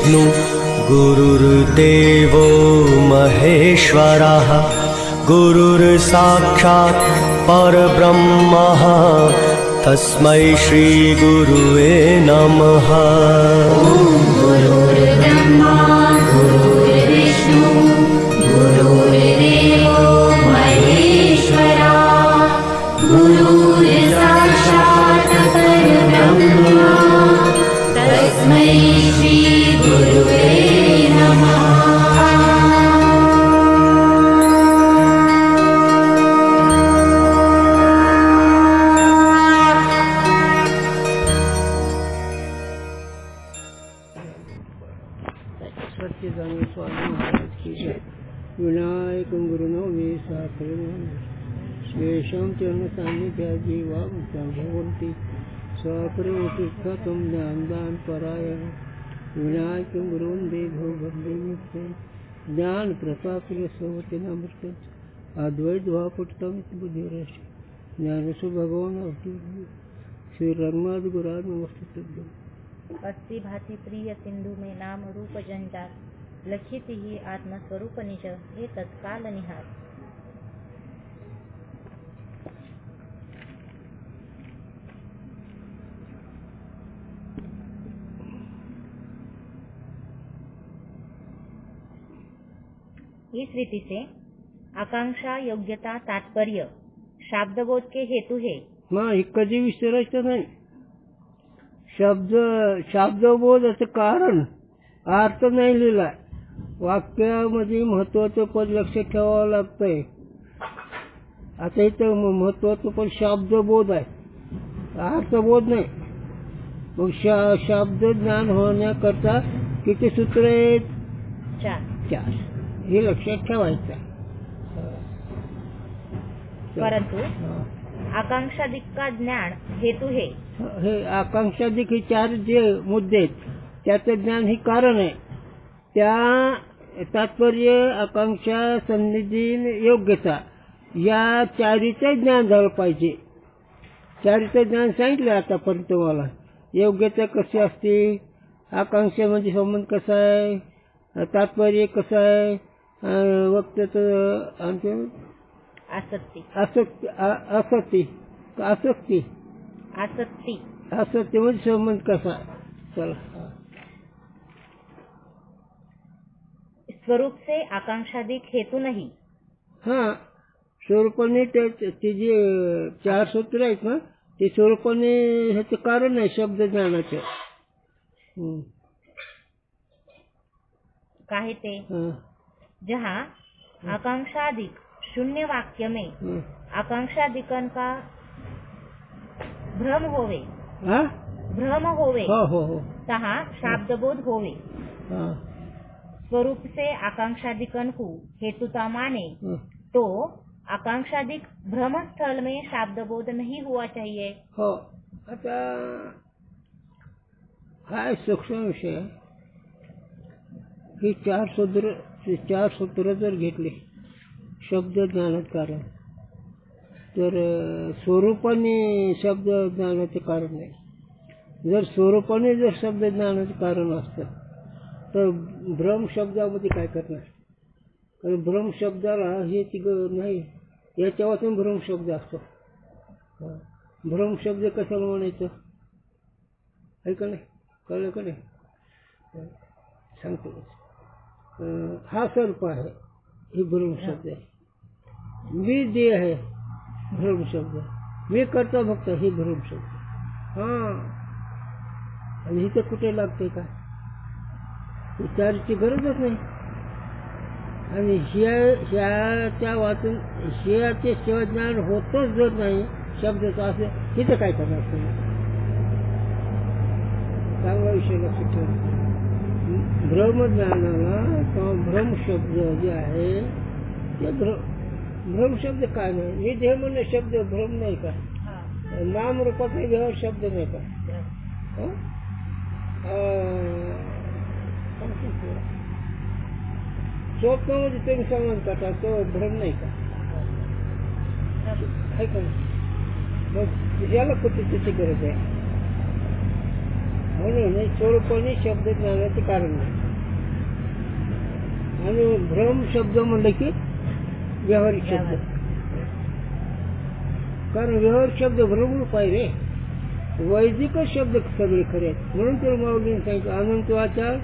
गुरुर्विष्णु गुरुर्देवो महेश्वरः गुरुर्साक्षात् परब्रह्मः तस्मै श्री गुरुवे नमः। गुरुर्ब्रह्मा गुरुर्विष्णु गुरुर्देवो महेश्वरा गुरुर्साक्षात् परब्रह्म तस्मै श्री गुरुवे नमः। सच्चिदानंद स्वामी महाराज की जय। विनायक गुरुनो वे साकरण शेषम चरण सान्निध्या जीवा भगवंती स्वप्रेम ज्ञानदान परायण विनायक गुरुन देवो बंदे मुक्ते ज्ञान प्रताप सोवती नमृत अद्वैत भापुटम बुद्धिरस ज्ञानसु भगवान श्री रघुनाथ गुराज नमस्ते। अस्ति भाति प्रिय सिंधु में नाम रूप जंजार लक्षित ही आत्मस्वरूप निज हे तत्काल निहार। इस रीति से आकांक्षा योग्यता तात्पर्य शाब्दबोध के हेतु है। हे कधी विसरायचं नाही। शब्दबोधाचं कारण अर्थ नाही लिहिला, वाक्यामध्ये महत्वाचं पद लक्षात ठेवावं लागतंय। आता इथं महत्वाचं पद शब्दबोध आहे, अर्थबोध नाही। मग शब्द ज्ञान होण्याकरता किती सूत्र आहेत? 4 हे लक्षात ठेवायचं। परंतु आकांक्षादिक का ज्ञान हेतु है। हे आकांक्षादिक हे 4 जे मुद्दे आहेत त्याचं ज्ञान हे कारण आहे। त्या तात्पर्य आकांक्षा सन्निधी योग्यता या 4चं ज्ञान झालं पाहिजे। 4चं ज्ञान सांगितलं आतापर्यंत मला। योग्यता कशी असते, आकांक्षेमध्ये संबंध कसा आहे, तात्पर्य कसं आहे, वक्त्याचं आसक्ती म्हणजे संबंध कसा। चला, स्वरूप से आकांक्षादिक हेतु नहीं। हाँ, स्वरूपाने ते जे 4 सूत्र आहेत ना, ते स्वरूपाने ह्याचं कारण आहे शब्द ज्ञानाचं। काहे ते जहाँ आकांक्षादिक शून्य वाक्य में आकांक्षादिकन का भ्रम होवे तहाँ शाब्दबोध होवे। स्वरूप से आकांक्षादिकन को हेतुता माने तो आकांक्षादिक भ्रम स्थल में शाब्दबोध नहीं हुआ चाहिए। आता हा सूक्ष्म विषय। ही 4 सूत्र जर घेतले शब्द ज्ञानात कारण, तर स्वरूपाने शब्द ज्ञानाचे कारण नाही। जर स्वरूपाने जर शब्द ज्ञानाचे कारण असतं तर भ्रम शब्दामध्ये काय करणार? कारण भ्रम शब्दाला हे नाही, याच्या वाचून भ्रम शब्द असतो। भ्रम शब्द कशाला म्हणायचं आहे का नाही? कळलं का नाही? सांगतो। हा सर्प आहे, हे भ्रम शब्द आहे। मी देह आहे, भ्रम शब्द। मी करता भक्त, हे भ्रम शब्द। आणि इथं कुठे लागते का? विचाराची गरजच नाही। आणि ह्याच्या वाचून ह्याचे शिवज्ञान होतच जर नाही शब्दाचं असं, तिथं काय करणार तुम्ही? चांगला विषय लक्षात ठेवा। ब्रह्मज्ञानाला किंवा भ्रम शब्द जे आहे ते भ्रम शब्द काय नाही। मी देह म्हणणे शब्द भ्रम नाही का? नाम रूपाचा व्यवहार शब्द नाही का? स्वप्नामध्ये तुम्ही संवाद करता तो भ्रम नाही का? आहे का? मग याला कुठे त्याची गरज आहे? म्हणून हे स्वरूपाने शब्द ज्ञानाचे कारण नाही. आणि भ्रम शब्द म्हणलं की व्यावहारिक शब्द, कारण व्यावहारिक शब्द भ्रमरूप आहे रे. वैदिकच शब्द सगळे खरे आहेत. म्हणून तर माऊलीने सांगितलं अनंत आचार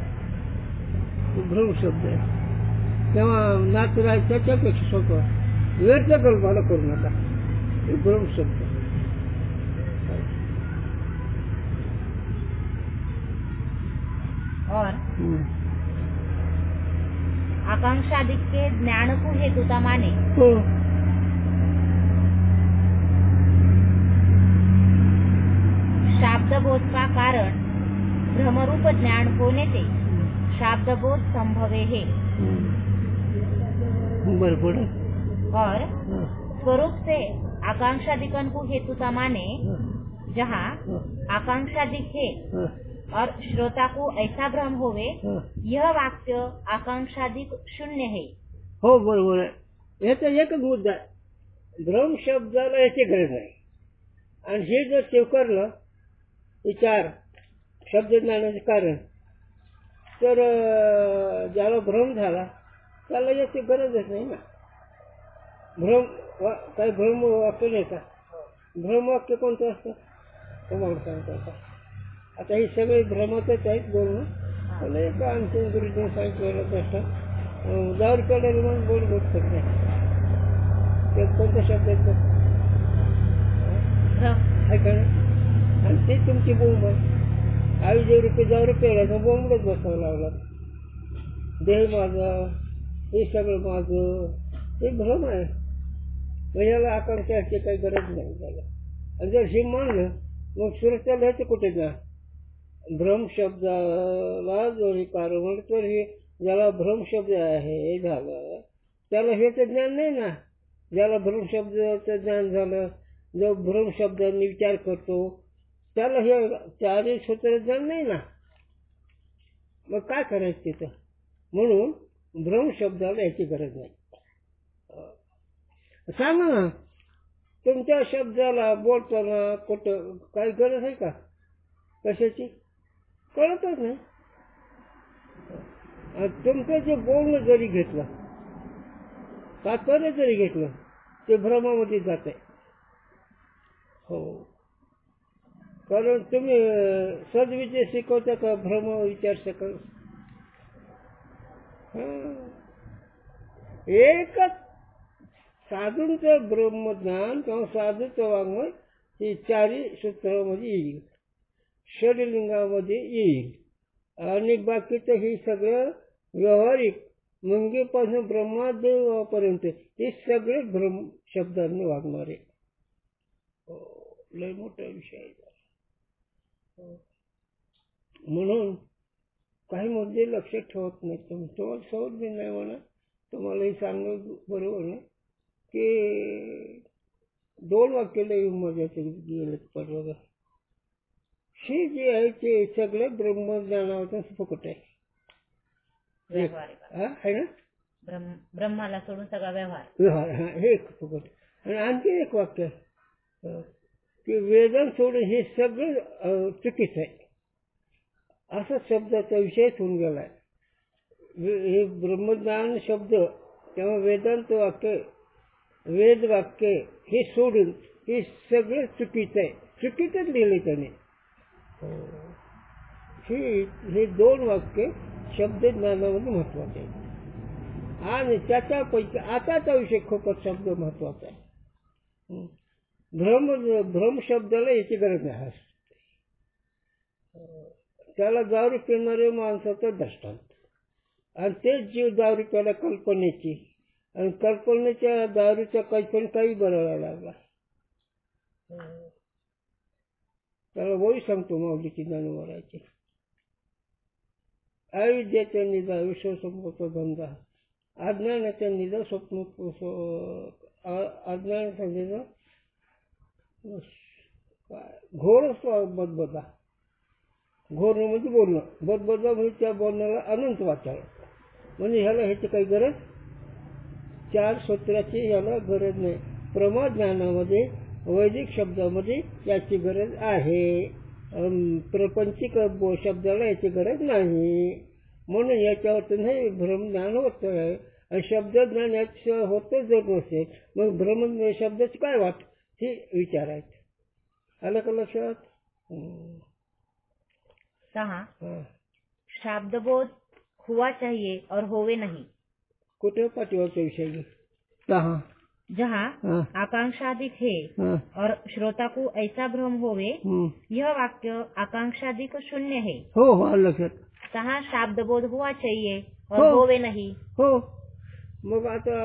भ्रम शब्द आहे. तेव्हा नातराय त्याच्यापेक्षा सोपं व्यर्थ कल्पना करू नका, हे भ्रम शब्द. और आकांक्षादिक के ज्ञान को हेतुता माने हो. शाब्दबोध का कारण भ्रमरूप ज्ञान होने से शाब्दबोध संभवे है. बरोबर. और स्वरूप से आकांक्षादिकन को हेतुता माने जहाँ आकांक्षादिक है और श्रोता को ऐसा भ्रम होवे, यह वाक्य आकांक्षादिक शून्य है. हो बरोबर आहे. याचा एकच मुद्दा आहे, भ्रम शब्दाला याची गरज आहे. आणि हे जर स्वीकारलं विचार शब्द ज्ञानाचे कारण, तर ज्याला भ्रम झाला त्याला याची गरजच नाही ना. भ्रम काही भ्रम वाक्य नाही का? भ्रम वाक्य कोणतं असतं तुम्हाला सांगतो आता. आता ही सगळे भ्रमातच आहेत बोलणं. मला एक आमच्या गुरुजीने सांगितलेलं असतं 10 रुपयाला मग बोल बोलत नाही. ते कोणत्या शब्दात आहे का नाही? आणि ते तुमची बोंब आहे. 10 रुपयाला बोंबच बसावं लागला. देह माझं, हे सगळं माझं, हे भ्रम आहे. मग याला आकांक्षाची काही गरज नाही त्याला. आणि जर हे मानलं मग सुरक्षा लिहायचं कुठे जा. भ्रम शब्दाला जर कारण म्हणलं तर हे ज्याला भ्रम शब्द आहे हे झालं त्याला हेच ज्ञान नाही ना. ज्याला भ्रम शब्दाचं ज्ञान झालं, जो भ्रम शब्दांनी विचार करतो त्याला हे चारही सूत्र ज्ञान नाही ना. मग काय करायचं तिथं? म्हणून भ्रम शब्दाला याची गरज नाही. सांगा ना तुमच्या शब्दाला बोलताना कुठं काही गरज आहे का? कशाची? कळतच नाही. तुमचं जे बोलणं जरी घेतलं, तात्पर्य जरी घेतलं, ते भ्रमामध्ये जात आहे. हो, कारण तुम्ही सद्विचार शिकवता का भ्रम विचार शिकव? एकच साधूंचं ब्रह्मज्ञान किंवा साधूचं वाङ्मय हे 4 सूत्रामध्ये येईल, षडलिंगामध्ये येईल. आणि बाकीचं हे सगळं व्यावहारिक मुंगीपासून ब्रह्मादेवापर्यंत हे सगळे भ्रम शब्दांनी वागणारे. लय मोठा विषय आहे. म्हणून काही मुद्दे लक्षात ठेवत नाही. तुम्हाला सहज बी नाही म्हणा, तुम्हालाही सांगणं बरोबर नाही की 2 वाक्याला येऊन मजाचे गेले परवा. हे जे आहे ते सगळे ब्रह्मज्ञानावर फुकट आहे. आहे ना? ब्रह्माला सोडून सगळा व्यवहार हे एक फुकट. आणि आणखी एक वाक्य आहे की वेदन सोडून हे सगळं चुकीचं आहे, असा शब्दाचा विषय होऊन गेलाय. हे ब्रह्मज्ञान शब्द किंवा वेदांत वाक्य, वेद वाक्य हे सोडून हे सगळं चुकीचं आहे. चुकीचंच लिहिले त्याने. हे 2 वाक्य शब्द ज्ञानामध्ये महत्वाचे आहे. आणि त्याच्यापैकी आताचा विषय खूपच शब्द महत्वाचा आहे. भ्रम शब्दाला याची गरज नाही. त्याला दारू पिणारे माणसाचं दृष्टांत. आणि तेच जीव दारू प्याला कल्पनेची, आणि कल्पनेच्या दारूच्या कल्पना काही बरोबर लागला. त्याला वही सांगतो माऊलीची ज्ञानवराची. अविद्येच्या निदा विश्वसंपचा धंदा, अज्ञानाच्या निदा स्वप्न, अज्ञानाचा निदा घोर बदबदा. घोर म्हणजे बोलणं, बदबदा म्हणजे त्या बोलण्याला अनंत वाचाळ. म्हणजे ह्याला ह्याची काही गरज, 4 सूत्राची ह्याला गरज नाही. प्रमाद ज्ञानामध्ये वैदिक शब्दामध्ये याची गरज आहे. प्रपंचिक शब्दाला याची गरज नाही, म्हणून याच्यावर नाही भ्रमज्ञान होत आहे. आणि शब्दज्ञान याचं होतं जर नसेल मग भ्रम शब्दाची काय वाट हे विचारायचं. आलं का लक्षात? 6. शाब्दबोध हुआ चाहिए और होवे नहीं. कुठे पाठीवरचा विषय घे. 6. जहाँ आकांक्षादिक है और श्रोता को ऐसा भ्रम होवे, यह वाक्य आकांक्षादिक शून्य है. हो हो आलं लक्षात. 6 शाब्दबोध हुआ चाहिए और होवे नहीं. हो. मग आता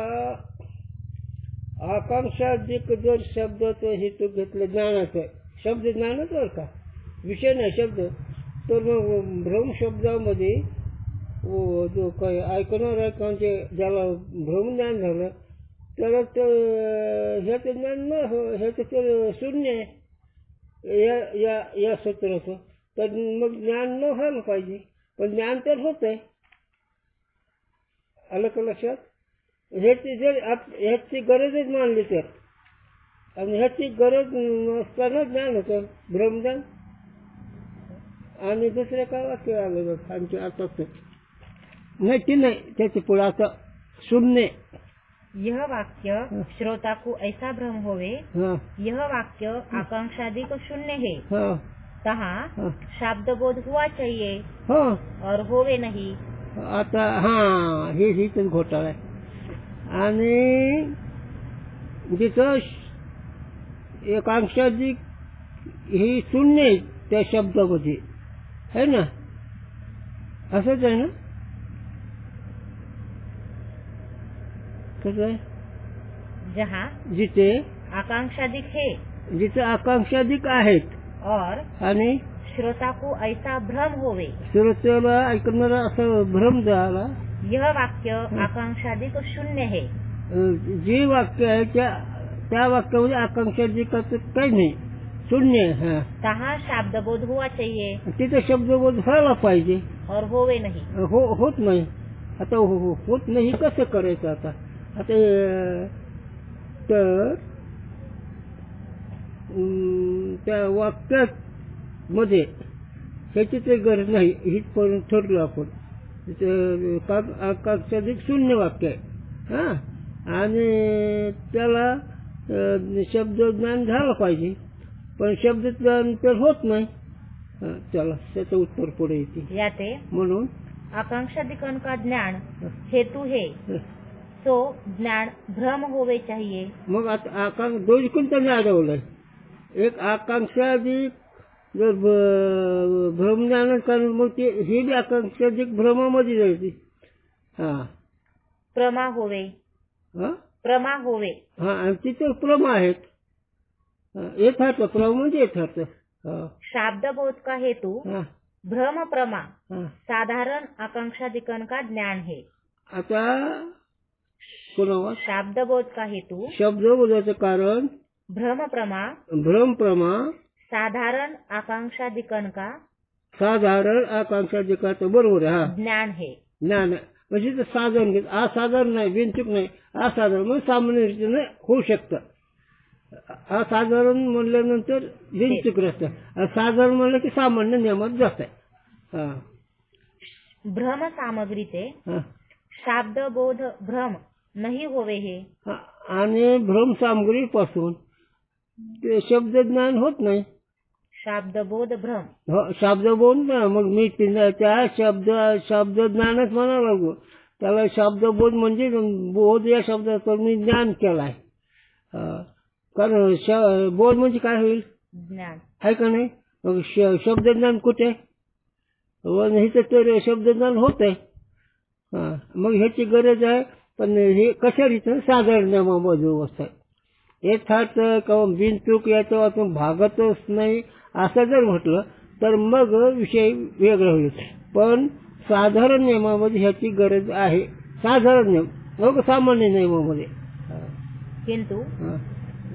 आकांक्षादिक जर शब्दाचं हेतू घेतलं ज्ञानाचं, शब्द ज्ञानच बरं का, विषय नाही शब्द, तर मग भ्रम शब्दामध्ये जो काही ऐकणार आहे ज्याला भ्रमज्ञान झालं त्याला ह्याचं ज्ञान न ह्याचं तर शून्य आहे या सूत्राचं. तर मग ज्ञान न व्हायला पाहिजे, पण ज्ञान तर होत आहे. आलं का लक्षात? ह्याची जर ह्याची गरजच मानली तर, आणि ह्याची गरज नसताना ज्ञान होतं भ्रमज्ञान. आणि दुसरं काय वाक्य आलं आमची आता नाही की नाही त्याचे पुढे आता शून्य. यह वाक्य श्रोता को ऐसा भ्रम होवे, यह वाक्य आकांक्षादिक शून्य है. 6 शाब्दबोध हुआ चाहिए और होवे नहीं. आता हे तर घोटाळा आहे. आणि जिथं एकांक्षादिक ही शून्य आहे त्या शब्दामध्ये है ना, असंच आहे ना. कसं आहे? जहाँ जिथे आकांक्षादिक है, जिथे आकांक्षादिक आहेत और आणि श्रोता को ऐसा भ्रम होवे, श्रोत्याला ऐकणारा असं भ्रम झाला, यह वाक्य आकांक्षादिक शून्य है. जे वाक्य आहे त्या वाक्यामध्ये आकांक्षादिकाचं काही नाही, शून्य आहे. 6 शाब्दबोध हुआ चाहिए, तिथे शब्दबोध व्हायला पाहिजे और होवे नाही. होत नाही. आता होत नाही कसं करायचं आता तर त्या वाक्यात मध्ये ह्याची काही गरज नाही हितपर्यंत ठरलो आपण. आकांक्षादिक शून्य वाक्य आहे आणि त्याला शब्दज्ञान झालं पाहिजे, पण शब्दज्ञान तर होत नाही. चला त्याचं उत्तर पुढे येते. याते म्हणून आकांक्षादिकन का ज्ञान हेतु है, तो ज्ञान भ्रम होवे चाहिए. मग आता दोन कोणतं ज्ञान आढळलंय. एक आकांक्षादिक जर भ्रमज्ञान कारण मग ते हे बी आकांक्षादिक भ्रमामध्ये जायचे. प्रमा होवे, प्रमा होवे. आणि तिथे प्रमा आहेत. यथार्थ प्रमा म्हणजे यथार्थ. शाब्दबोध का हेतु भ्रम प्रमा साधारण आकांक्षादिकन का ज्ञान है. आता कोणावर शाब्दबोध का हेतु शब्दबोधाचं कारण भ्रम प्रमा साधारण आकांक्षादिकन का साधारण आकांक्षादिकाचं बरोबर आहे. ज्ञान है. ज्ञान म्हणजे ते साधारण घेत असाधारण नाही, बिनचूक नाही, असाधारण म्हणजे सामान्य रीतीने होऊ शकतं. असाधारण म्हणल्यानंतर बिनचूक रस्ता, साधारण म्हणलं की सामान्य नियमात जात आहे. भ्रम सामग्रीचे शाब्दबोध भ्रम नाही होवे हे. आणि भ्रम सामग्रीपासून ते शब्दज्ञान होत नाही. शाब्दबोध भ्रम शब्दबोध ना, मग मी त्या शब्दज्ञानच म्हणावं लागलो त्याला. शब्दबोध म्हणजे बोध या शब्दाचं मी ज्ञान केलाय. कारण बोध म्हणजे काय होईल, ज्ञान आहे का नाही. मग शब्दज्ञान कुठे ह्याचं तर शब्दज्ञान होत आहे. मग ह्याची गरज आहे, पण हे कशा रीतीने साधारण नियमामध्ये व्यवस्था आहे. यथार्थ किंवा बिनचूक याच्या वाचून भागतच नाही असं जर म्हटलं तर मग विषय वेगळा होईल. पण साधारण नियमामध्ये ह्याची गरज आहे. साधारण नियम मग सामान्य नियमामध्ये. किंतु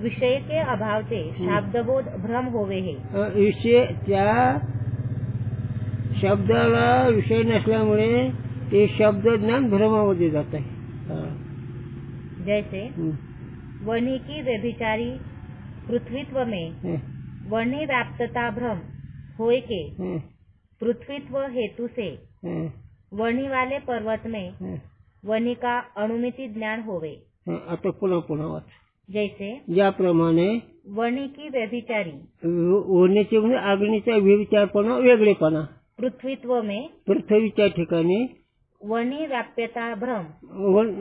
विषय के अभाव से शाब्दबोध भ्रम होवे हे. विषय त्या शब्दाला विषय नसल्यामुळे ते शब्दज्ञान भ्रमामध्ये जात आहे. जैसे वह्नि की व्यभिचारी पृथ्वीत्व में वह्नि व्याप्तता भ्रम होय के हं, पृथ्वीत्व हेतु से हं, वणी वाले पर्वत में हं, वनी का अणुमिति ज्ञान होवे। हं. आता पुन्हा वाच. जैसे ज्याप्रमाणे वणी की व्यभिचारी होण्याचे म्हणजे अग्नीचा व्यभिचारपणा वेगळेपणा पृथ्वीत्व में पृथ्वीच्या ठिकाणी वणी व्याप्यता भ्रम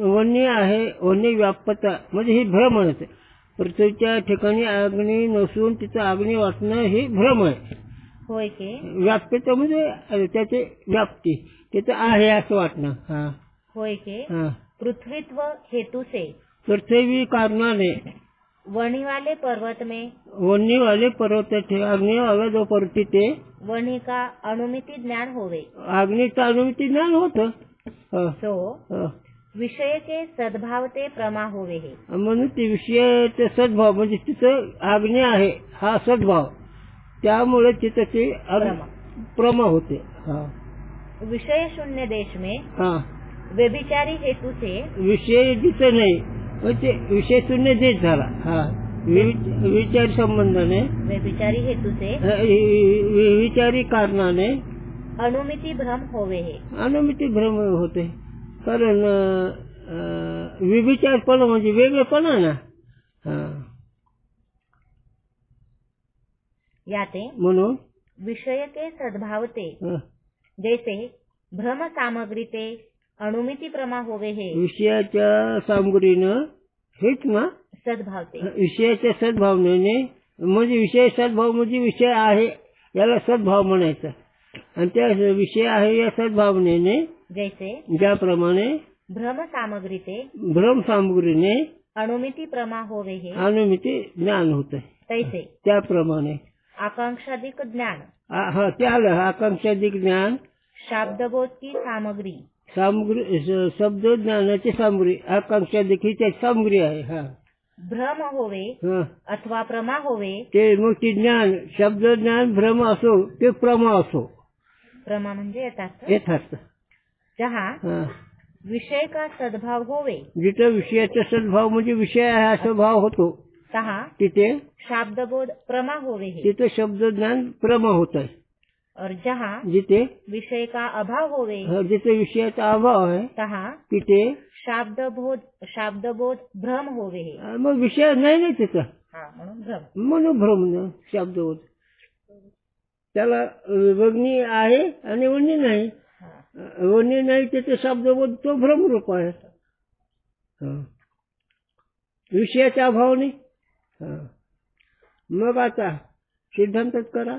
वन्य आहे. वन्य व्यापता म्हणजे हे भ्रम आहे. पृथ्वीच्या ठिकाणी अग्नी नसून तिचं अग्नी वाटणं हे भ्रम आहे. होय के व्याप्यता म्हणजे त्याचे व्याप्ती तिचं आहे असं वाटणं. हा होय के हा पृथ्वीत्व हेतु से पृथ्वी कारणाने वणी वाले पर्वत में वन्य वाले पर्वत अग्नी वाला जो पर्वत ते वणी का अणुमिति ज्ञान होवे। अग्नीचं अणुमिती ज्ञान होतं. सो विषय के सद्भाव ते प्रमा होवे हे। म्हणून ते विषयाचे सद्भाव म्हणजे तिचं अग्नी आहे हा सद्भाव त्यामुळे तिथं ते प्रमा होते. हा विषय शून्य देश में हा व्यभिचारी हेतु से विषय जिथं नाही म्हणजे विषय शून्य देश झाला. हा विचार संबंधाने व्यभिचारी हेतु से विचारी कारणाने अणुमिति भ्रम होवे हे। अणुमिती भ्रम होते. कारण विचारपणा म्हणजे वेगळेपणा ना. याते म्हणून विषय के सद्भाव ते हं, जैसे भ्रम सामग्री ते अणुमिति प्रमा होवे हे। विषयाच्या सामग्रीनं हेच ना सद्भाव ते विषयाच्या सद्भावनेने म्हणजे विषय सद्भाव म्हणजे विषय आहे याला सद्भाव म्हणायचा. आणि त्या विषय आहे या सद्भावनेने जैसे ज्याप्रमाणे भ्रम सामग्री ते भ्रम सामग्रीने अणुमिति प्रमा होवे हे अणुमिती ज्ञान होत तैसे त्याप्रमाणे आकांक्षादिक ज्ञान हा त्याला आकांक्षादिक ज्ञान शाब्दबोध की सामग्री सामग्री शब्द ज्ञानाची सामग्री आकांक्षा देखील त्याची सामग्री आहे. हा भ्रम होवे हा अथवा प्रमा होवे ते मग ती ज्ञान शब्द ज्ञान भ्रम असो ते प्रमा असो प्रमा म्हणजे यथार्थ. जहाँ हा विषय का सद्भाव होवे जिथं विषयाचा सद्भाव म्हणजे विषय आहे असा भाव होतो तहाँ तिथे शाब्दबोध प्रमा होवे हे। तिथे शब्द ज्ञान प्रमा होत आहे. और जहाँ जिथे विषय का अभाव होवे जिथे विषयाचा अभाव आहे तहाँ तिथे शाब्दबोध भ्रम होवे हे। मग विषय नाही तिथं म्हणून भ्रम मनोभ्रम शब्दवत त्याला विभगनी आहे आणि वन्य नाही. वन्य नाही त्याचे शब्दबोध तो भ्रमरूप आहे. विषयाच्या अभावाने मग आता सिद्धांतच करा.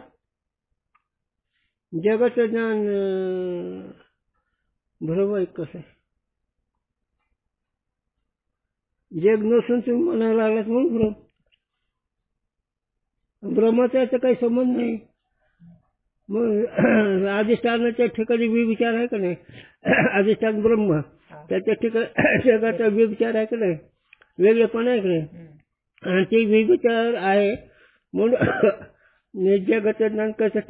जगाचं ज्ञान भ्रम आहे कसं आहे. जग नसून तुम्ही म्हणायला लागलात म्हणून भ्रम. भ्रमाचा याचा काही संबंध नाही. मग अधिष्ठानाच्या ठिकाणी विचार आहे का नाही. अधिष्ठान ब्रह्म त्याच्या ठिकाणी जगाचा विचार आहे का नाही वेगळेपण आहे का नाही. आणि ते विचार आहे म्हणून जगाचं ज्ञान कसं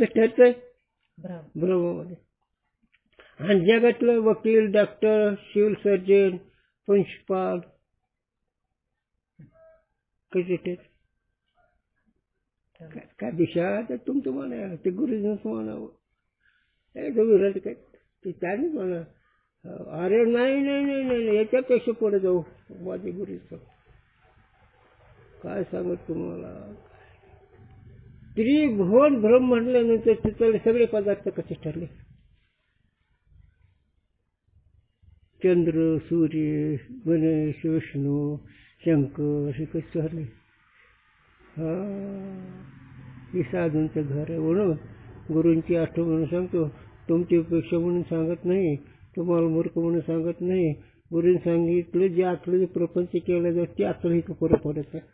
ठरतंय भ्रमामध्ये. आणि जगातलं वकील डॉक्टर सिव्हिल सर्जन प्रिन्सिपाल कसे ठरत काय दिशा तर तुमचं म्हणायला ते गुरुजींच म्हणावं विराट काय ते त्यानेच म्हणा. अरे नाही नाही नाही नाही याच्यापेक्षा पुढे जाऊ माझे गुरुचं काय सांगत तुम्हाला. त्रिभुवन भ्रम म्हटल्यानंतर तिथले सगळे पदार्थ कसे ठरले. चंद्र सूर्य गणेश विष्णू शंकर हे कसे ठरले. हा हे साधूंचं घर आहे म्हणून गुरूंची आठवण म्हणून सांगतो. तुमची अपेक्षा म्हणून सांगत नाही तुम्हाला मूर्ख म्हणून सांगत नाही. गुरूंनी सांगितलं जे आतलं जे प्रपंच केलं जातं ते आतलं इथं पुरं पडत आहे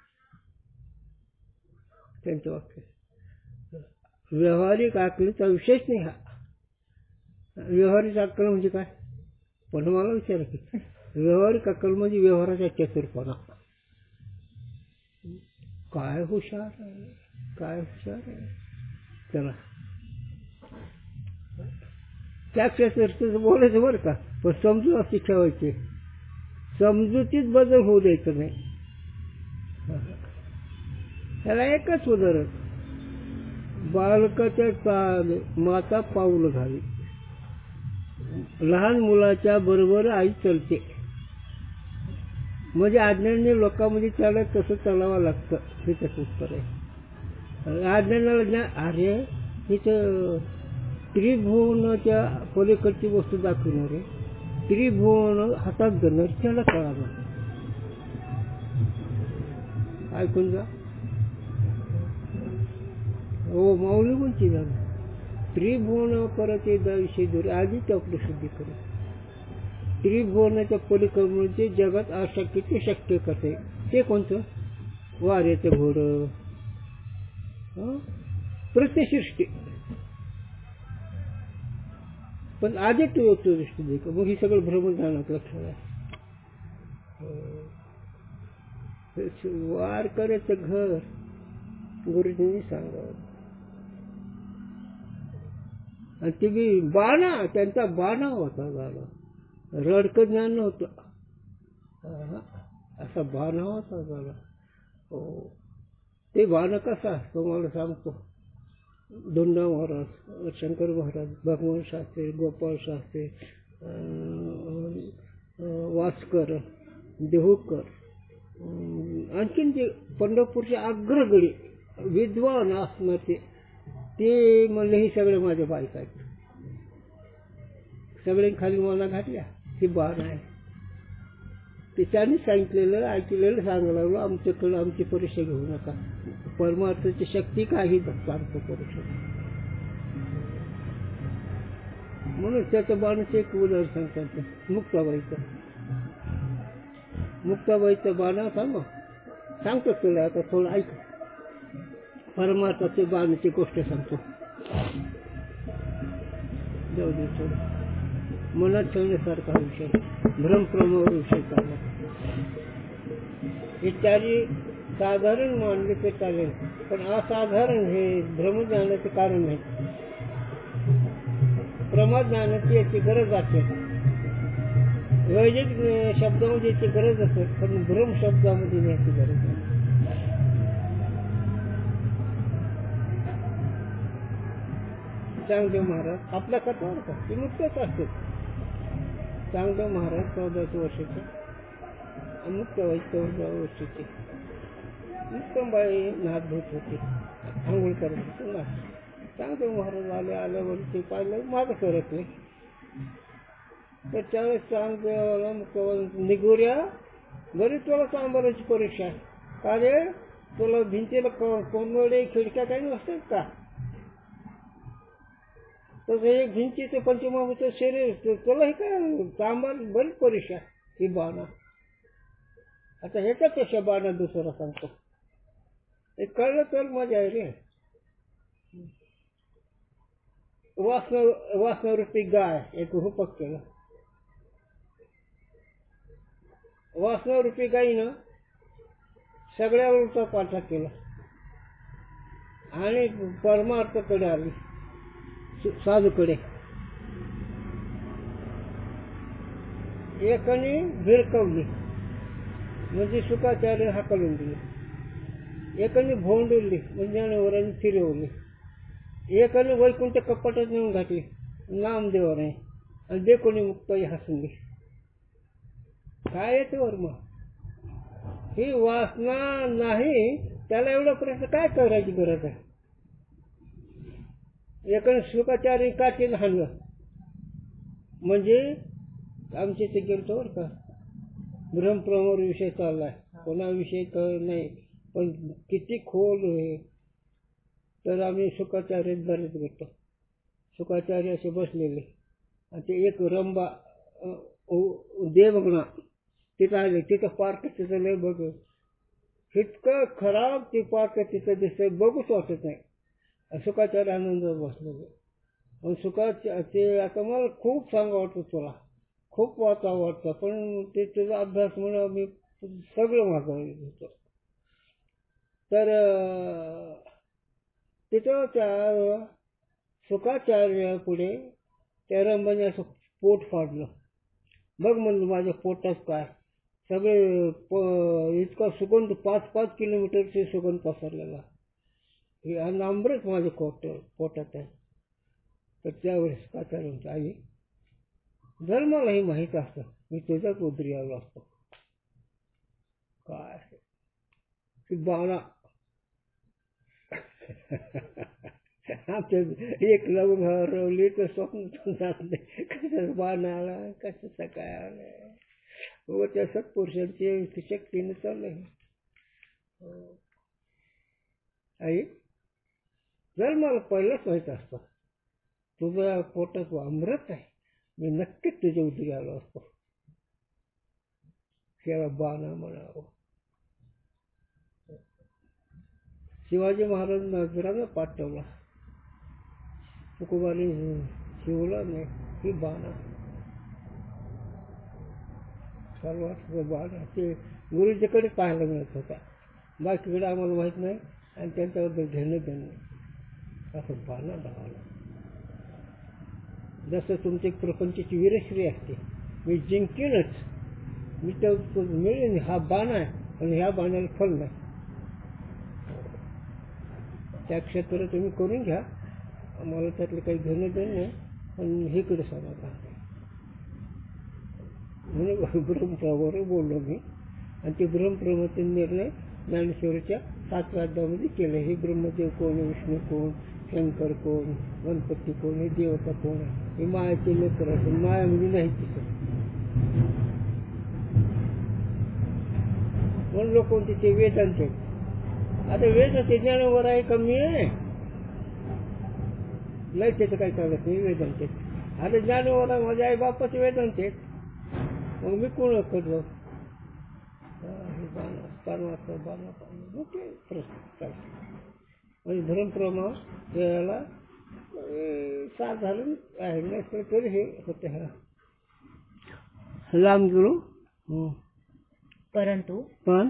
त्यांचं वाक्य. व्यावहारिक अकलेचा विषयच नाही हा. व्यावहारिक अक्कल म्हणजे काय पण मला विचार की व्यावहारिक अक्कल म्हणजे व्यवहाराचा चतुरपणा. काय हुशार आहे काय हुशार आहे. चला त्या क्षेत्रात बोलायचं बरं का पण समजून अशी ठेवायची. समजुतीत बदल होऊ द्यायचं नाही. त्याला एकच उदाहरण बालकाच्या चाल माता पाऊल घाली, लहान मुलाच्या बरोबर आई चलते. म्हणजे अज्ञानी लोकांमध्ये चालत तसं चालावं लागतं, हे त्याचं उत्तर आहे. अज्ञानाला ज्ञान, अरे तिथं त्रिभुवनाच्या पलीकडची वस्तू दाखवणार आहे, त्रिभुवन हातात धरणार, त्याला कळालं. ऐकून जा. हो, माऊली कोणची झाली, त्रिभुवन परत एकदा विषय धर आधी ते आपलं शुद्धी करू. त्रिभुवनाच्या पलीकडे जगात अशक्य ते शक्य करते, ते कोणतं? वाऱ्याचं घोडं, प्रत्यसृष्टी. पण आधी तू दृष्टी दे, मग ही सगळं भ्रमज्ञानातला खेळ आहे. वारकऱ्याचं घर गुरुजींनी सांगावं. आणि ते बी बाणा, त्यांचा बाणा होता झाला, रडकं ज्ञान नव्हतं, असा बाणा होता झाला. हो, ते बाणा कसा तुम्हाला सांगतो. दोंडा महाराज, शंकर महाराज, भगवान शास्त्री, गोपाळ शास्त्री, वास्कर, देहूकर, आणखीन जे पंढरपूरचे अग्रगणी विद्वान असणार ते म्हणले ही सगळे माझ्या बायका आहेत. सगळे खाली मला घातल्या, ही बाण आहे. ते त्यांनी सांगितलेलं ऐकलेलं सांगायला लागलो, आमच्याकडं आमची परीक्षा घेऊ नका, परमार्थाची शक्ती काही सांगतो परीक्षा. म्हणून त्याचं बाणाचं एक उदाहरण सांगतात, मुक्ताबाईचं. मुक्ताबाईचं बाणा सांगतो तुला, आता थोडं ऐक. परमार्थाचे बाणाची गोष्ट सांगतो, जाऊ दे थोडं. मनात ठेवण्यासारखा विषय, भ्रमप्रमोद विषय चालला. हे चारी साधारण मानले ते चालेल, पण असाधारण हे भ्रमज्ञानाचे कारण नाही. प्रमाज्ञानाची याची गरज असते, वैदिक शब्दामध्ये याची गरज असते, पण भ्रम शब्दामध्ये याची गरज नाही. चांगदेव महाराज आपल्या कथावर का ते मुक्तच असते. चांगदेव महाराज 14 वर्षाचे, मुक्ताबाई 14 वर्षाची. मुक्ताबाई नाथ धुत होती, आंघोळ करत होते ना. चांगदेव महाराज आल्यावर ते पाहिलं, माझं करत नाही. तर त्यावेळेस चांगदेवाला मुक्ताबाई, निगोऱ्या बरी तुला चांबाराची परीक्षा आहे का रे, तुला भिंतीला कोंबडे खिडक्या काही नसतात का? तसं एक भिंतीचं पंचमहाभूत शरीर, तुला हे काय चांबार बरीच परीक्षा ही बाणा. आता ह्याच्यापेक्षा बाणा दुसरा सांगतो, हे कळलं तर मजा आहे रे. वासनारूपी गाय एक रूपक केलं. वासनारूपी गायीनं सगळ्यावरचा पाठा केला आणि परमार्थाकडे आली, साधूकडे. एकाने भिरकवली म्हणजे शुकाचार्य हाकलून दिली, एकाने भोंडवली म्हणजे ज्ञानेश्वरांनी फिरवली, एकाने वैकुंठ कपाटात नेऊन घातली नामदेवाने, आणि देकोणी मुक्ताई हसून गेली. काय येते वर्मा, ही वासना नाही, त्याला एवढा प्रश्न काय करायची गरज आहे. एकाने शुकाचार्य काचेनं हाणलं म्हणजे आमच्या इथे गेलतो बरं का, भ्रमप्रमोद विषय चाललाय, कोणाविषयी तर नाही, पण किती खोल आहे. तर आम्ही शुकाचार्य बरेच भेटतो. शुकाचार्य असे बसलेले, आणि ते एक रंबा देवगणा तिथं आले. तिथं पार्क तिथं लय बघ, इतकं खराब ते पार्क तिथं दिसतंय, बघूच वाटत नाही. शुकाचार्य आनंदात बसलेले. पण ते आता मला खूप सांगा वाटतं, तुला खूप वाचा वाटतं, पण ते तुझा अभ्यास म्हणून मी सगळं मागवलं होतं. तर तिथं त्या शुकाचार्य पुढे त्या रंबाने असं पोट फाडलं. बघ म्हणलं माझ्या पोटात काय, सगळे इतका सुगंध, 5-5 किलोमीटरचे सुगंध पसरलेला. हे अन्न अमृत माझ्या पोटात आहे. तर त्यावेळेस काय करायचं आई, जर मला हे माहीत असतं मी तुझ्याच उदरी आलो असतो. काय ती बाणा आमच्या एक लग्न हरवली तर स्वप्न जात नाही. कसं बाण आला, कसं काय आलं, व त्या सत्पुरुषांची शक्तीने चाललंय. आई, जर मला पहिलंच माहीत असतं तुझ्या पोटात अमृत आहे, मी नक्कीच तुझ्या उदरी आलो असतो. त्याला बाणा म्हणावं. शिवाजी महाराज नजरानं पाठवला, तुकोबाने शिवला नाही. ही बाणा सर्वात बाणा ते गुरुजीकडे पाहायला मिळत होता, बाकीकडे आम्हाला माहीत नाही आणि त्यांच्याबद्दल घेणं देणं नाही. असं बाणा धावला. जसं तुमची प्रपंचाची वीरश्री असते, मी जिंकेनच, मी तर मिळेन, हा बाणा आहे आणि ह्या बाणाला फल नाही. त्या क्षेत्रात तुम्ही करून घ्या, मला त्यातलं काही घेणं देणं नाही, पण हे कडे समाधान नाही. म्हणून ब्रह्मप्रभावर बोललो मी. आणि ते ब्रह्मप्रभाचे निर्णय ज्ञानेश्वरीच्या 7व्या अध्यायामध्ये केले. हे ब्रह्मदेव कोण, विष्णू कोण, शंकर कोण, गणपती कोण, हे देवता कोण आहे, हे मायाचे लेकर आहे. माया म्हणजे नाही तिथं. म्हणून लोक तिथे वेदांत. आता वेदांचे ज्ञानावर आहे कमी आहे, नाही त्याचं काही चालत नाही. वेदांत आता ज्ञानावर आहे, माझ्या आई बापाचे वेदांत आहेत, मग मी कोण करलो. म्हणजे धर्मप्रमा याला साधारण आहे, नाही तरी हे होते. हा लांब गेलो. परंतु पण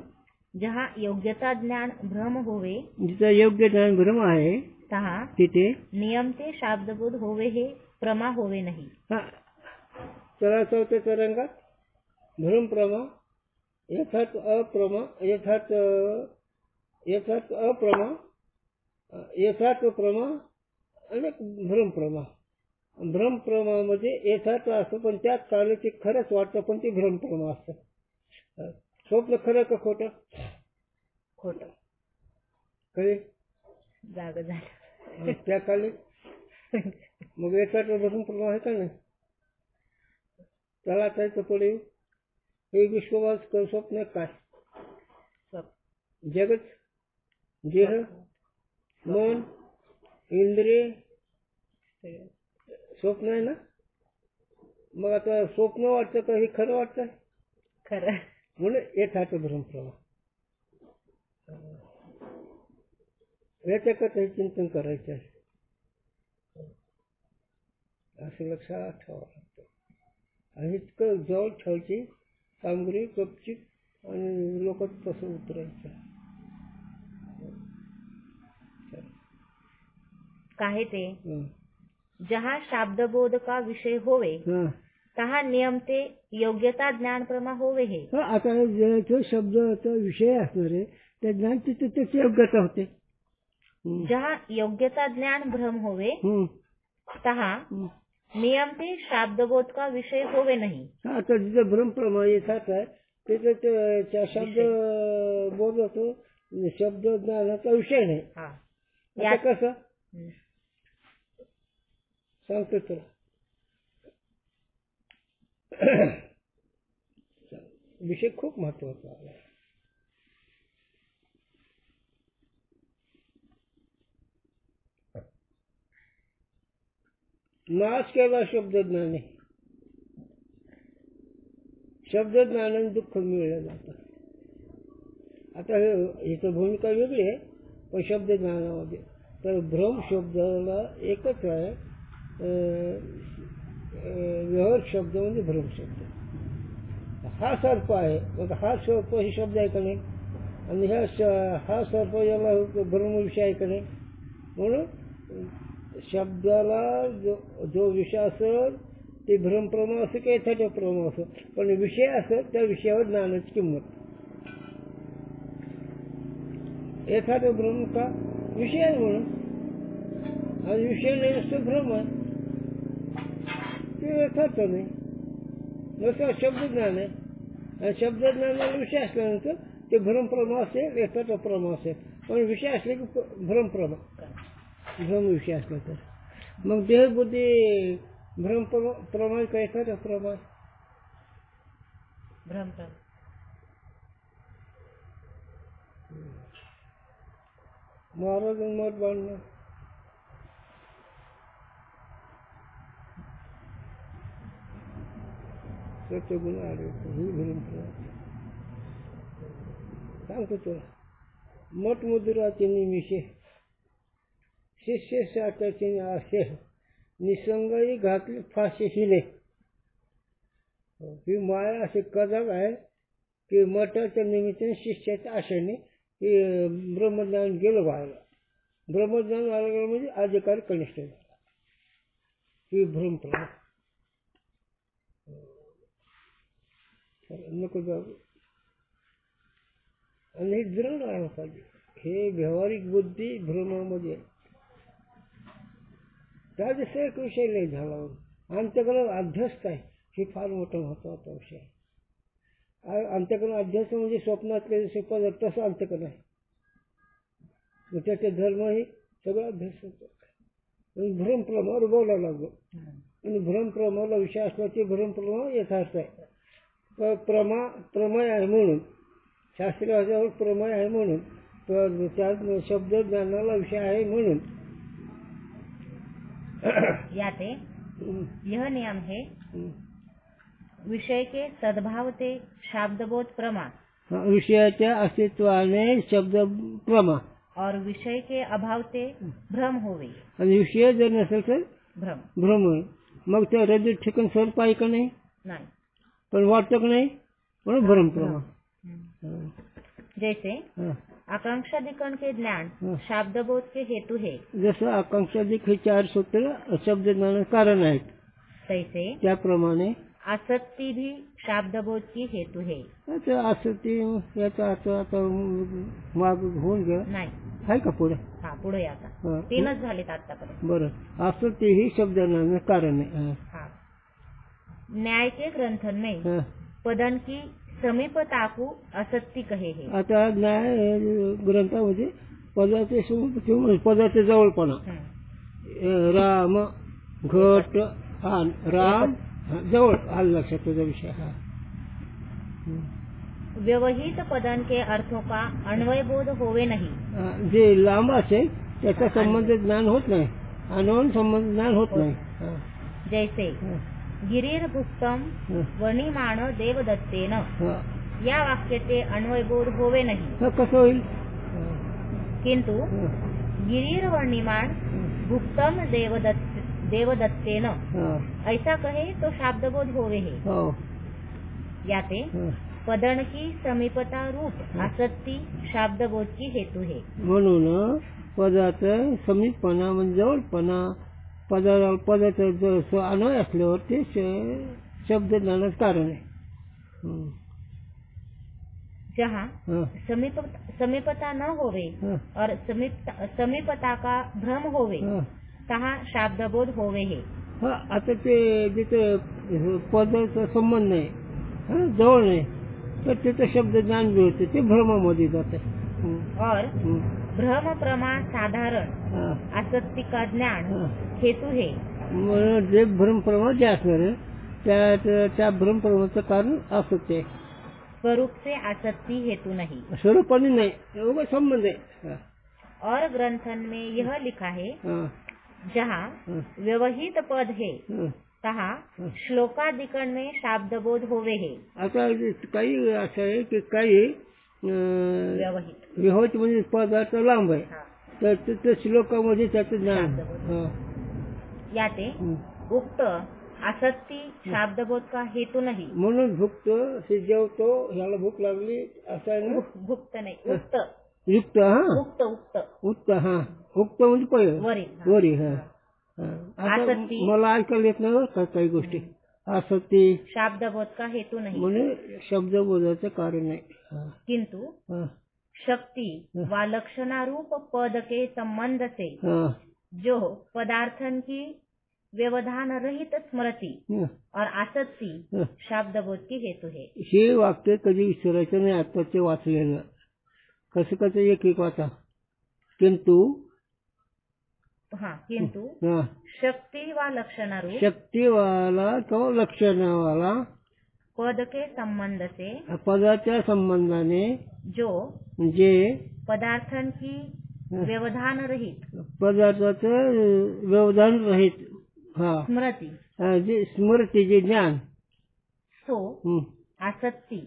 जहाँ योग्यता ज्ञान भ्रम होवे, जिथं योग्य ज्ञान भ्रम आहे तहाँ तिथे नियम ते शाब्दबोध होवे हे प्रमा होवे नाही. हा चला चौथ्या तरंगात भ्रमप्रमा, यथार्थ अप्रमा, यथार्थ अप्रमा, यथार्थ प्रमा आणि भ्रमप्रमा. भ्रमप्रमामध्ये यथार्थ असतं, पण त्याच काळी ते खरंच वाटतं, पण ते भ्रमप्रमा असतं. स्वप्न खरं का खोटं? खोटं. खरे जाग झालं. त्या काळी मग यथार्थ भ्रमप्रमा आहे का नाही? त्याला त्याचं पुढे हे विश्ववास स्वप्न काय? जगत, देह, मन, इंद्रिय स्वप्न आहे ना. मग आता स्वप्न वाटतं का हे खरं वाटतं? खरं. म्हणून यथार्थ भ्रमप्रमा. याच्याकरता हे चिंतन करायचं आहे, असं लक्षात ठेवावं लागतं. आणि इतकं जवळ ठेवायची कामगिरी गपचिप आणि लोक तसं उतरायचं. काहे ते जहाँ शाब्दबोध का विषय होवे तहाँ नियम ते योग्यता ज्ञान प्रमा होवे हे. आता जो शब्दाचा विषय असणार आहे त्या ज्ञान तिथे त्याची योग्यता होते. जहाँ योग्यता ज्ञान भ्रम होवे तहाँ नियम ते शाब्दबोध का विषय होवे नाही. आता जिथं भ्रमप्रमा येतात आहे तिथे त्या शब्द बोध होतो, शब्द ज्ञानाचा विषय नाही. आता कसं सांगतो तुला. विषय खूप महत्वाचा आहे. नाश केला शब्दज्ञाने, शब्दज्ञानाने दुःख मिळलं जातं. आता इथं भूमिका वेगळी आहे, पण शब्दज्ञानामध्ये तर भ्रम शब्दाला एकच आहे. व्यवहार शब्द म्हणजे भ्रम शब्द. हा सर्प आहे, मग हा सर्प हे शब्द आहे का नाही, आणि हा सर्प याला भ्रम विषय आहे का नाही. म्हणून शब्दाला जो विषय असेल ते भ्रमप्रमा असो की यथार्थ प्रमा असो, पण विषय असेल त्या विषयावर ज्ञानाची किंमत. यथार्थ भ्रम का विषय आहे म्हणून. आणि विषय नाही असतो भ्रम आहे, ते यथार्थ नाही. जसं शब्दज्ञान आहे, आणि शब्दज्ञानाला विषय असल्यानंतर ते भ्रमप्रमा असेल, यथार्थ प्रमा असेल. पण विषय असले की भ्रमप्रमा, भ्रम विषय असला तर मग देहबुद्धी भ्रमप्रमा का यथार्थ प्रमा? भ्रमप्रमा. महाराज मत बांधणं सत्यगुण आले ही भ्रमप्रमा. सांगतो तुला, मठमुद्राचे निमिषे शिष्य साठाचे आशे निसंगही घातले फाशी हिले. ही माया असे कदम आहे की मठाच्या निमित्ताने शिष्याच्या आशेने ब्रह्मज्ञान गेलं व्हायला. ब्रह्मज्ञान व्हायला म्हणजे अधिकार कनिष्ठ झाला. ही भ्रमप्रमा. नको जाऊ. आणि हे दृढ राहायला पाहिजे. हे व्यावहारिक बुद्धी भ्रमामध्ये त्यादिवशी एक विषय नाही झाला. आमच्याकडे अध्यस्त आहे, हे फार मोठा महत्वाचा विषय आहे. आमच्याकडे अध्यस्त म्हणजे स्वप्नातले जसे पदार्थ तसं आमच्याकडे आहे. मग त्याचे धर्म हे सगळं अभ्यास होतो. भ्रमप्रमावर बोलायला लागलो. आणि भ्रमप्रमाला विषय असल्याचे भ्रमप्रमा यथार्थ आहे. प्रमेय आहे म्हणून शास्त्रावर प्रमेय आहे म्हणून, त्यात शब्द ज्ञानाला विषय आहे म्हणून. याते यह नियम है, विषय के सद्भाव ते शाब्दबोध प्रमा, विषयाच्या अस्तित्वाने शब्द प्रमा, और विषय के अभाव ते भ्रम होवे. आणि विषय जर नसेल तर भ्रम. मग त्या रजत ठिकाण स्वरूप आहे का नाही? नाही. पण वाटत का नाही? म्हणून भ्रमप्रमा. जैसे आकांक्षादिकण के ज्ञान शाब्दबोध के हेतु है. जसं आकांक्षादिक हे 4 सूत्र शब्द ज्ञान कारण आहेत, तैसे त्याप्रमाणे आसक्ती भी शाब्दबोध की हेतु है. आसक्ती याचा आता माग होऊन गेला नाही आहे का पुढे? हा पुढे आता 3च झालेत आतापर्यंत. बरं. आसक्ती ही शब्द ज्ञान कारण आहे. न्याय के ग्रंथन में पदन की समीपता को असक्ती कहे है. आता न्याय ग्रंथामध्ये पदाचे जवळपणा, राम घट आण, राम जवळ आलं लक्षात तुझा विषय. व्यवहित पदन के अर्थों का अन्वय बोध होवे नहीं. जे लांब असेल त्याचा संबंध ज्ञान होत नाही, अनवय संबंध ज्ञान होत नाही. जैसे गिरीर भुक्तम वणिमाण देवदत्तेन, या वाक्याचे अन्वय बोध होवे नहीं. कसं होईल? किंतु गिरीर वणिमाण भुक्तम देवदत्तेन ऐसा कहे तो शाब्दबोध होवे है. याते पदन की समीपता रूप आसक्ती शाब्दबोध की हेतु है. म्हणून पदाचं समीपपणा म्हणजे जवळपणा, पदाचं अन्वय असल्यावर ते शब्द ज्ञानाचं कारण आहे. जहाँ समीपता न होवे और समीपता का भ्रम होवे तहाँ शाब्दबोध होवे है. आता ते जिथे पदाचा संबंध नाही, जवळ नाही, तर तिथे शब्द ज्ञान बी होते, ते भ्रमामध्ये जाते. और भ्रम प्रमा साधारण आसक्ती का ज्ञान हेतु है. जे भ्रमप्रमा जे असणार आहे त्या भ्रमप्रमाचं कारण आसक्ती आहे. स्वरूप से आसक्ति हेतु नहीं. स्वरूपाने नाही, एवढा संबंध आहे. और ग्रंथन में यह लिखा है, जहाँ व्यवहित पद है तहाँ श्लोकादिकरण में शाब्दबोध होवे है. आता काही असं आहे की काही व्यवहित म्हणजे पदार्थ लांब आहे, तर ते श्लोकामध्ये त्याचं ज्ञान. याते उक्त आसक्ती शाब्दबोध का हेतु नाही. म्हणून भुक्त हे जेवतो, ह्याला भूक लागली असं आहे ना. भुक्त नाही, उक्त. युक्त. उक्त उक्त उक्त. उक्त म्हणजे वरी. वरी. आसक्ती मला ऐकायला येत नाही काही गोष्टी. आसक्ती शाब्दबोध का हेतु नाही, म्हणजे शब्दबोधाचं कारण आहे. किंतु शक्ति व लक्षणारूप पद के संबंध से जो पदार्थन की व्यवधान रहित स्मृति और आसक्ति शाब्दबोध की हेतु है. हे वाक्य कधी विसरायचं नाही. आता ते वाचलेलं कसं एक वाचा. किंतु किंतु शक्ति व लक्षणारूप शक्ति वाला तो लक्षण वाला पद के संबंध से पदाच्या संबंधाने जो जे पदार्थन की व्यवधान रहित पदार्थाचं व्यवधान रहित स्मृति जे स्मृती जे ज्ञान सो आसक्ति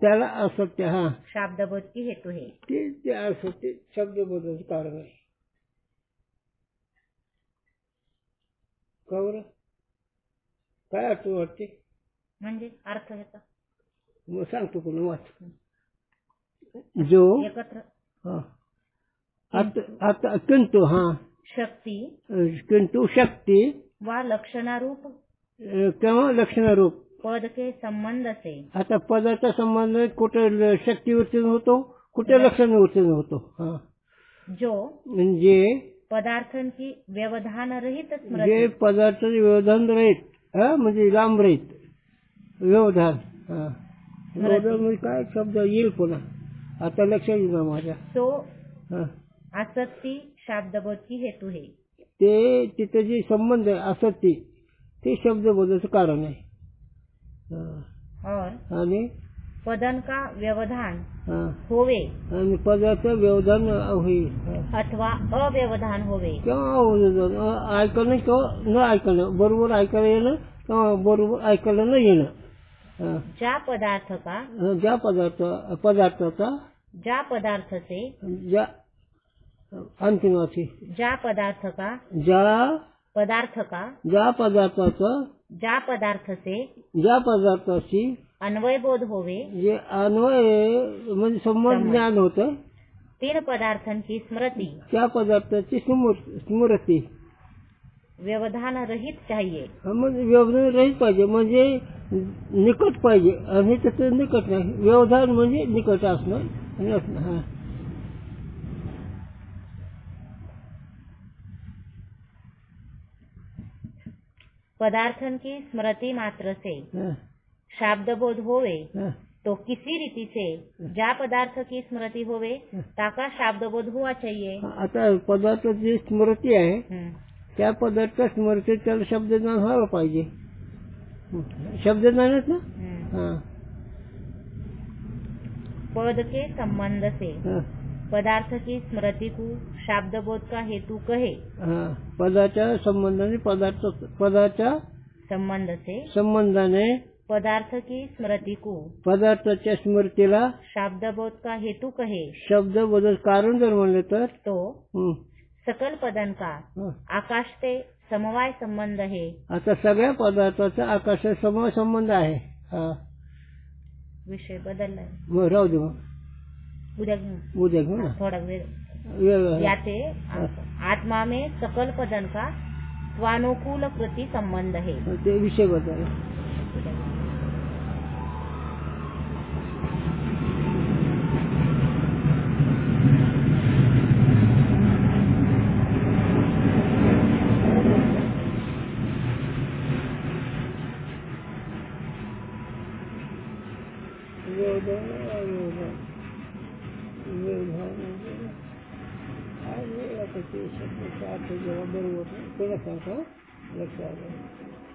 त्याला असत्य शाब्दबोध की हेतू है. ते असत्य शब्दबोधाचं कारण आहे. कवर काय अर्थ वाटते म्हणजे अर्थ ह्याचा मग सांगतो कोण वाच. जो एकत्र आता किंतु किंतु शक्ती व लक्षणारूप किंवा लक्षणारूप पद के संबंध से. आता पदाचा संबंध कुठे शक्ती वर्तन होतो कुठे लक्षण वर्तन होतो. जो म्हणजे पदार्थन की व्यवधान रहित स्मृती जे पदार्थ व्यवधान रहित म्हणजे लांब रहित व्यवधान. व्यवधान म्हणजे काय शब्द येईल पुन्हा आता लक्षात येईल माझ्या. तो आसक्ति शाब्दबोध की हेतू है. ते तिथे जे संबंध आहे आसक्ती ते शब्दबोधाचं कारण आहे. और आणि पदन का व्यवधान होवे आणि पदाचं व्यवधान होईल अथवा अव्यवधान होवे किंवा ऐकणं किंवा न ऐकणं बरोबर ऐकायला येणं किंवा बरोबर ऐकायला न येणं. ज्या पदार्थ का ज्या पदार्थाचा ज्या पदार्थ से ज्या अंतिम वाची ज्या पदार्थ का ज्या पदार्थाचा ज्या पदार्थ से ज्या पदार्थाची अन्वय बोध होवे जे अन्वय म्हणजे संबंध ज्ञान होतं. तीन पदार्थन की स्मृति त्या पदार्थाची स्मृती व्यवधान रहित चाहिए. म्हणजे व्यवधान रहित पाहिजे म्हणजे निकट पाहिजे आणि त्याचं निकट नाही. व्यवधान म्हणजे निकट असणं. पदार्थन की स्मृति मात्र से शाब्दबोध होवे तो किसी रीति से ज्या पदार्थ की स्मृति होवे ताका शाब्दबोध हुआ चाहिए. आता पदार्थाची स्मृती आहे त्या पदार्थ स्मृती त्याला शब्दज्ञान व्हायला पाहिजे. शब्दज्ञानच ना. पद के संबंध से पदार्थ की स्मृति को शाब्दबोध का हेतु कहे. पदाच्या संबंधाने पदाच्या संबंधाने पदार्थ की स्मृति को पदार्थाच्या स्मृतीला शाब्दबोध का हेतु कहे. शब्दबोध कारण जर म्हणले तर तो सकल पदन का आकाश ते समवाय संबंध है. आता सगळ्या पदार्थाचा आकाशाचा समवाय संबंध आहे. विषय बदललाय. राहू दे मग उद्या घेऊ ना थोडा वेळ. याचे आत्मा में सकल पदन का स्वानुकूल कृति संबंध है. ते विषय बदल.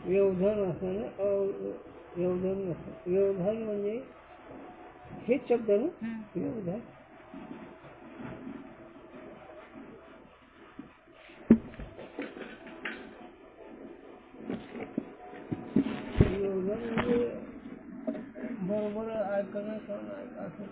व्यवधान असणं व्यवधान म्हणजे हेच शब्द ना व्यवधान. व्यवधान म्हणजे बरोबर ऐकणं असं